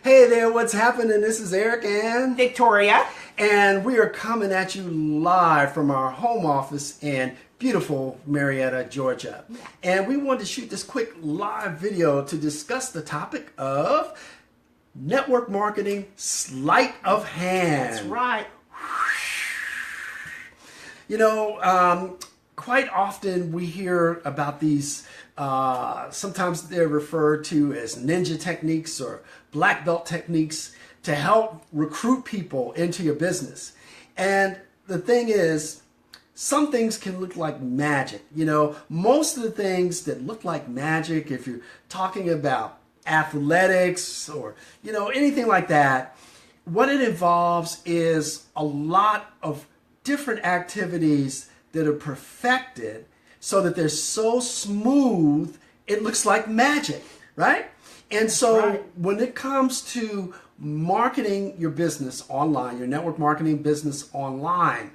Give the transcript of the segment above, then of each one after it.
Hey there, what's happening? This is Eric and Victoria. And we are coming at you live from our home office in beautiful Marietta, Georgia. And we wanted to shoot this quick live video to discuss the topic of network marketing, sleight of hand. That's right. You know, quite often we hear about these, sometimes they're referred to as ninja techniques or black belt techniques to help recruit people into your business. And the thing is, some things can look like magic. You know, most of the things that look like magic, if you're talking about athletics or, you know, anything like that, what it involves is a lot of different activities that are perfected so that they're so smooth it looks like magic, right? And so when it comes to marketing your business online, your network marketing business online,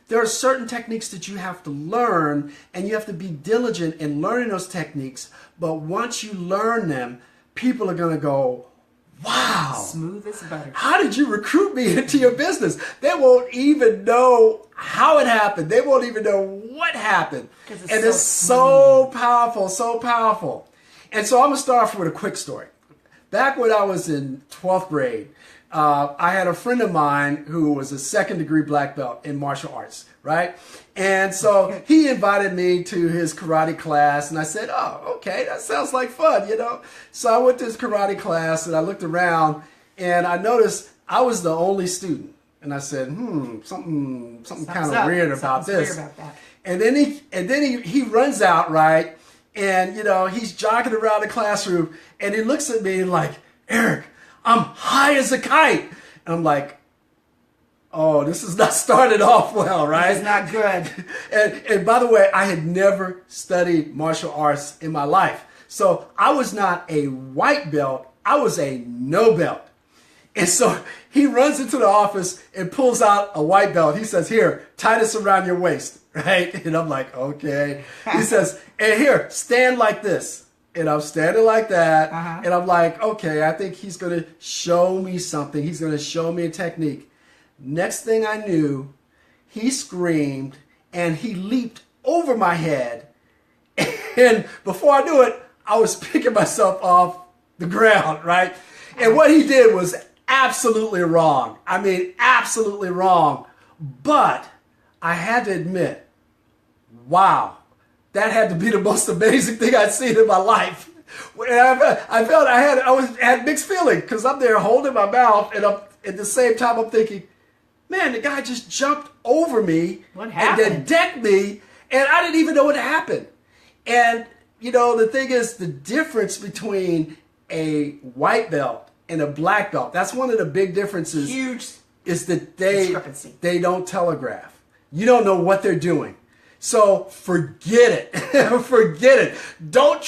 there are certain techniques that you have to learn, and you have to be diligent in learning those techniques. But once you learn them, people are going to go, wow, smooth as butter. How did you recruit me into your business? They won't even know how it happened. They won't even know what happened. And it's so powerful, so powerful. And so I'm going to start off with a quick story. Back when I was in 12th grade, I had a friend of mine who was a second-degree black belt in martial arts, right? And so he invited me to his karate class, and I said, oh, okay, that sounds like fun, you know? So I went to his karate class, and I looked around, and I noticed I was the only student. And I said, something kind of weird about this. Weird about that. And then he runs out, right? And, you know, he's jogging around the classroom, and he looks at me like, Eric, I'm high as a kite. And I'm like, oh, this is not started off well, right? It's not good. And by the way, I had never studied martial arts in my life. So I was not a white belt. I was a no belt. And so he runs into the office and pulls out a white belt. He says, here, tie this around your waist, right? And I'm like, okay. He says, and here, stand like this. And I'm standing like that. And I'm like, okay, I think he's going to show me something. He's going to show me a technique. Next thing I knew, he screamed and he leaped over my head. And before I knew it, I was picking myself off the ground, right? And what he did was absolutely wrong. I mean, absolutely wrong. But I had to admit, wow, that had to be the most amazing thing I'd seen in my life. I felt I had mixed feelings because I'm there holding my mouth, and at the same time I'm thinking, man, the guy just jumped over me and then decked me, and I didn't even know what happened. And you know, the thing is, the difference between a white belt and a black belt, that's one of the big differences. Huge is that they don't telegraph. You don't know what they're doing. So forget it. Forget it. Don't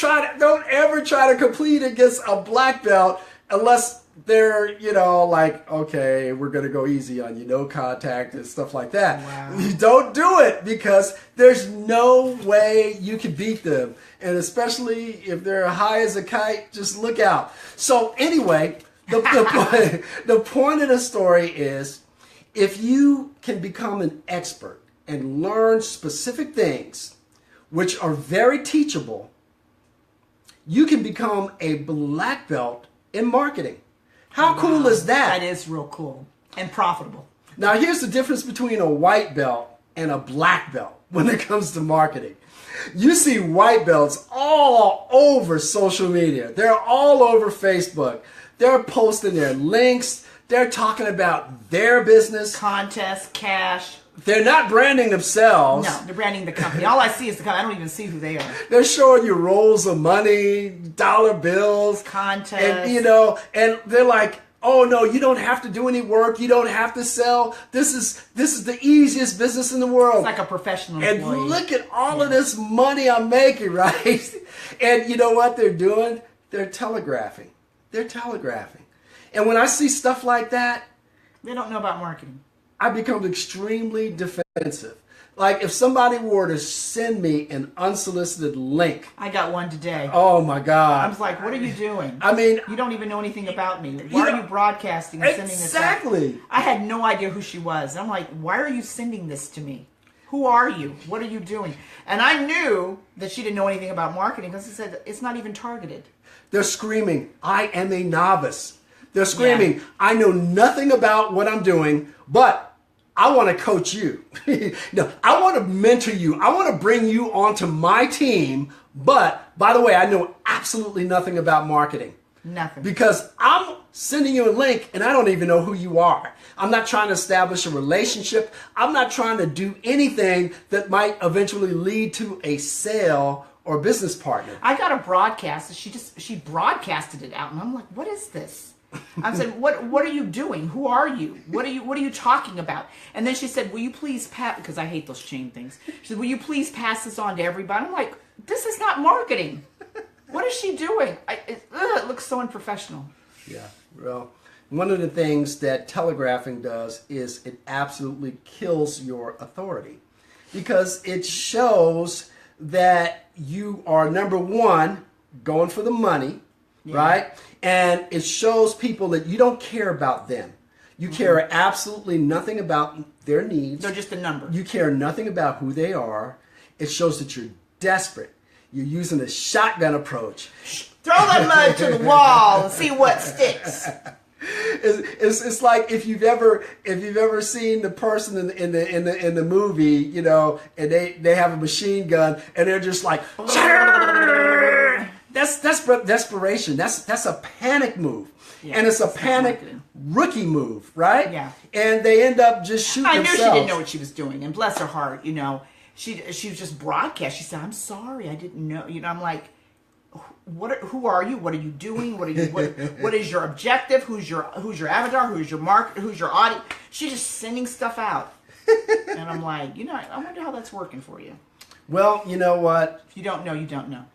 ever try to compete against a black belt unless they're, you know, like, okay, we're going to go easy on you, no contact and stuff like that. Wow. You don't do it because there's no way you can beat them. And especially if they're high as a kite, just look out. So anyway, the point of the story is, if you can become an expert and learn specific things which are very teachable, you can become a black belt in marketing. How cool is that? That is real cool and profitable. Now here's the difference between a white belt and a black belt when it comes to marketing. You see white belts all over social media. They're all over Facebook. They're posting their links. They're talking about their business. Contests, cash. They're not branding themselves. No, they're branding the company. All I see is the company. I don't even see who they are. They're showing you rolls of money, dollar bills. Contests. And, you know, and they're like, oh, no, you don't have to do any work. You don't have to sell. This is the easiest business in the world. It's like a professional employee. And look at all of this money I'm making, right? And you know what they're doing? They're telegraphing. They're telegraphing. And when I see stuff like that, they don't know about marketing. I become extremely defensive. Like if somebody were to send me an unsolicited link. I got one today. Oh my God. I was like, what are you doing? I mean, you don't even know anything about me. Why are you broadcasting and sending this out? Exactly. I had no idea who she was. I'm like, why are you sending this to me? Who are you? What are you doing? And I knew that she didn't know anything about marketing because I said, it's not even targeted. They're screaming, I am a novice. They're screaming, I know nothing about what I'm doing, but I want to coach you. No, I want to mentor you. I want to bring you onto my team. But by the way, I know absolutely nothing about marketing. Nothing. Because I'm sending you a link and I don't even know who you are. I'm not trying to establish a relationship. I'm not trying to do anything that might eventually lead to a sale or business partner. I got a broadcast. She broadcasted it out, and I'm like, what is this? I said, what are you doing? Who are you? What are you talking about? And then she said, will you please pass, because I hate those chain things. She said, will you please pass this on to everybody? I'm like, this is not marketing. What is she doing? It looks so unprofessional. Yeah, well, one of the things that telegraphing does is it absolutely kills your authority because it shows that you are, number one, going for the money, right? And it shows people that you don't care about them. You care absolutely nothing about their needs. They're just a number. You care nothing about who they are. It shows that you're desperate. You're using a shotgun approach. Throw that mud to the wall and see what sticks. It's like if you've ever seen the person in the movie, you know, and they have a machine gun and they're just like, that's desperation. That's a panic move. Yeah, and it's a panic rookie move, right? Yeah. And they end up just shooting themselves. I knew she didn't know what she was doing, and bless her heart, you know, she was just broadcast. She said, "I'm sorry, I didn't know." You know, I'm like, who are you? What are you doing? What is your objective? Who's your avatar? Who's your market? Who's your audience? She's just sending stuff out, and I'm like, you know, I wonder how that's working for you. Well, you know what? If you don't know, you don't know.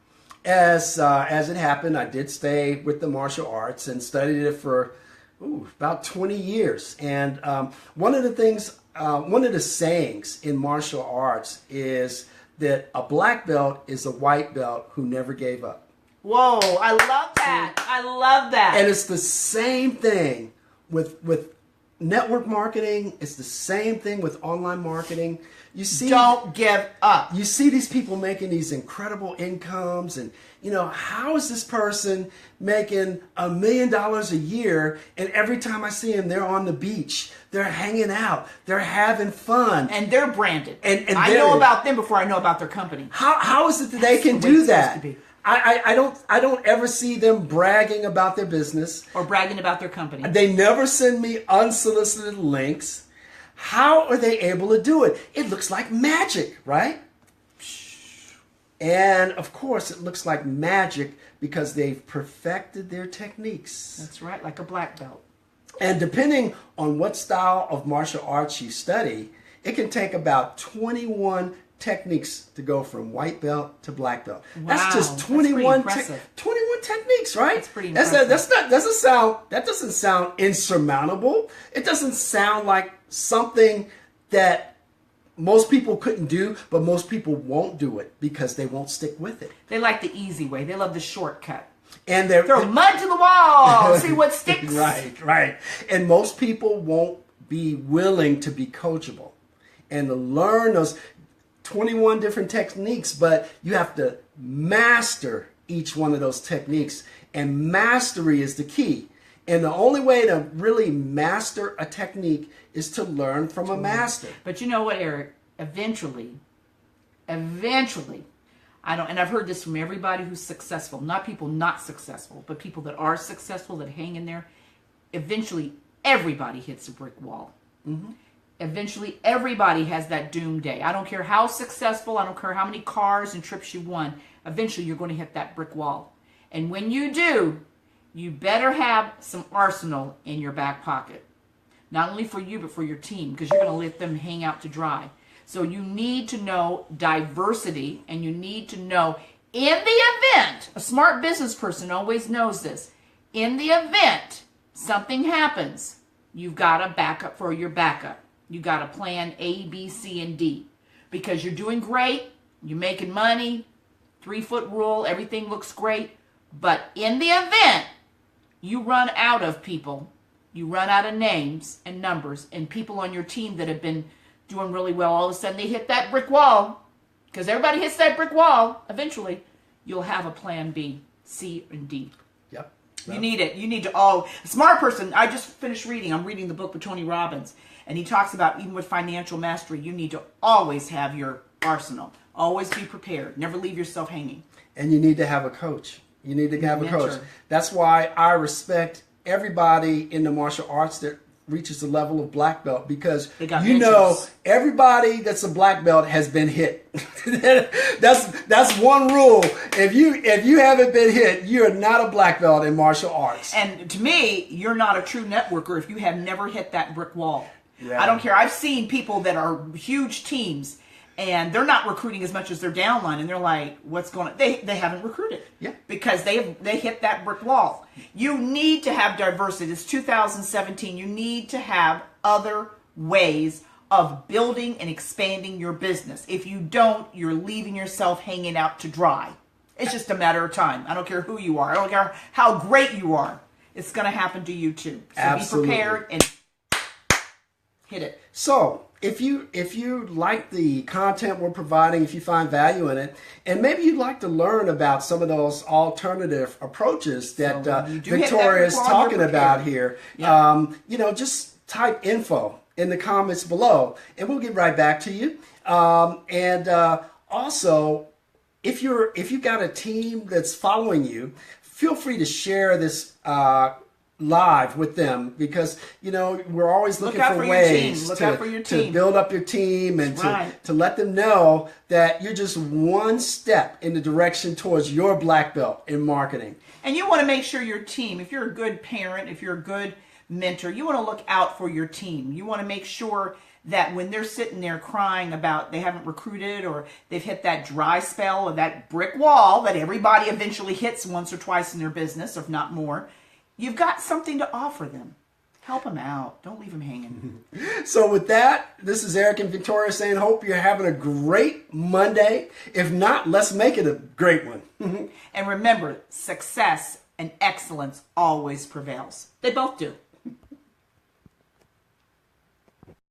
As it happened, I did stay with the martial arts and studied it for about 20 years. And one of the sayings in martial arts is that a black belt is a white belt who never gave up. Whoa, I love that. I love that. And it's the same thing with network marketing. It's the same thing with online marketing. You see, don't give up. You see these people making these incredible incomes, and you know, how is this person making $1 million a year? And every time I see them, they're on the beach, they're hanging out, they're having fun, and they're branded. And I know about them before I know about their company. How is it that they can do that? I don't ever see them bragging about their business or bragging about their company. They never send me unsolicited links. How are they able to do it? It looks like magic, right? And of course, it looks like magic because they've perfected their techniques. That's right, like a black belt. And depending on what style of martial arts you study, it can take about 21 techniques to go from white belt to black belt. Wow, that's just 21 techniques, right? That's pretty impressive. That doesn't sound insurmountable. It doesn't sound like something that most people couldn't do, but most people won't do it because they won't stick with it. They like the easy way. They love the shortcut. And they're throw mud to the wall, see what sticks. Right. And most people won't be willing to be coachable and to learn those 21 different techniques, but you have to master each one of those techniques, and mastery is the key. And the only way to really master a technique is to learn from a master. But you know what, Eric? Eventually, I've heard this from everybody who's successful, not people not successful, but people that are successful, that hang in there. Eventually, everybody hits a brick wall. Mm-hmm. Eventually, everybody has that doom day. I don't care how successful, I don't care how many cars and trips you won. Eventually, you're going to hit that brick wall. And when you do, you better have some arsenal in your back pocket. Not only for you, but for your team, because you're going to let them hang out to dry. So you need to know diversity, and you need to know, in the event, a smart business person always knows this, in the event something happens, you've got a backup for your backup. You got a plan A, B, C, and D. Because you're doing great, you're making money, 3-foot rule, everything looks great. But in the event you run out of people, you run out of names and numbers, and people on your team that have been doing really well, all of a sudden they hit that brick wall, because everybody hits that brick wall, eventually you'll have a plan B, C, and D. Yep. You need it. You need to, a smart person. I just finished reading. I'm reading the book with Tony Robbins. And he talks about, even with financial mastery, you need to always have your arsenal. Always be prepared. Never leave yourself hanging. And you need to have a coach. You need to have a Mentor. coach. That's why I respect everybody in the martial arts that reaches the level of black belt, because They got you mentors. know everybody that's a black belt has been hit. that's one rule. If you haven't been hit, you are not a black belt in martial arts. And to me, you're not a true networker if you have never hit that brick wall. Yeah. I don't care. I've seen people that are huge teams, and they're not recruiting as much as their downline, and they're like, what's going on? They haven't recruited. Yeah. Because they hit that brick wall. You need to have diversity. It's 2017. You need to have other ways of building and expanding your business. If you don't, you're leaving yourself hanging out to dry. It's just a matter of time. I don't care who you are. I don't care how great you are. It's going to happen to you too. So Absolutely. be prepared and hit it. So if you like the content we're providing, if you find value in it, and maybe you'd like to learn about some of those alternative approaches that Victoria is talking about here, Yeah. Just type info in the comments below, and we'll get right back to you. Also, if you've got a team that's following you, feel free to share this live with them, because we're always looking Look out for for your team. ways Look out for your to team. build up your team, and Right. to let them know that you're just one step in the direction towards your black belt in marketing. And you want to make sure your team, if you're a good parent, if you're a good mentor, you want to look out for your team. You want to make sure that when they're sitting there crying about they haven't recruited, or they've hit that dry spell or that brick wall that everybody eventually hits once or twice in their business, if not more, you've got something to offer them. Help them out. Don't leave them hanging. So with that, this is Eric and Victoria saying, hope you're having a great Monday. If not, let's make it a great one. And remember, success and excellence always prevails. They both do.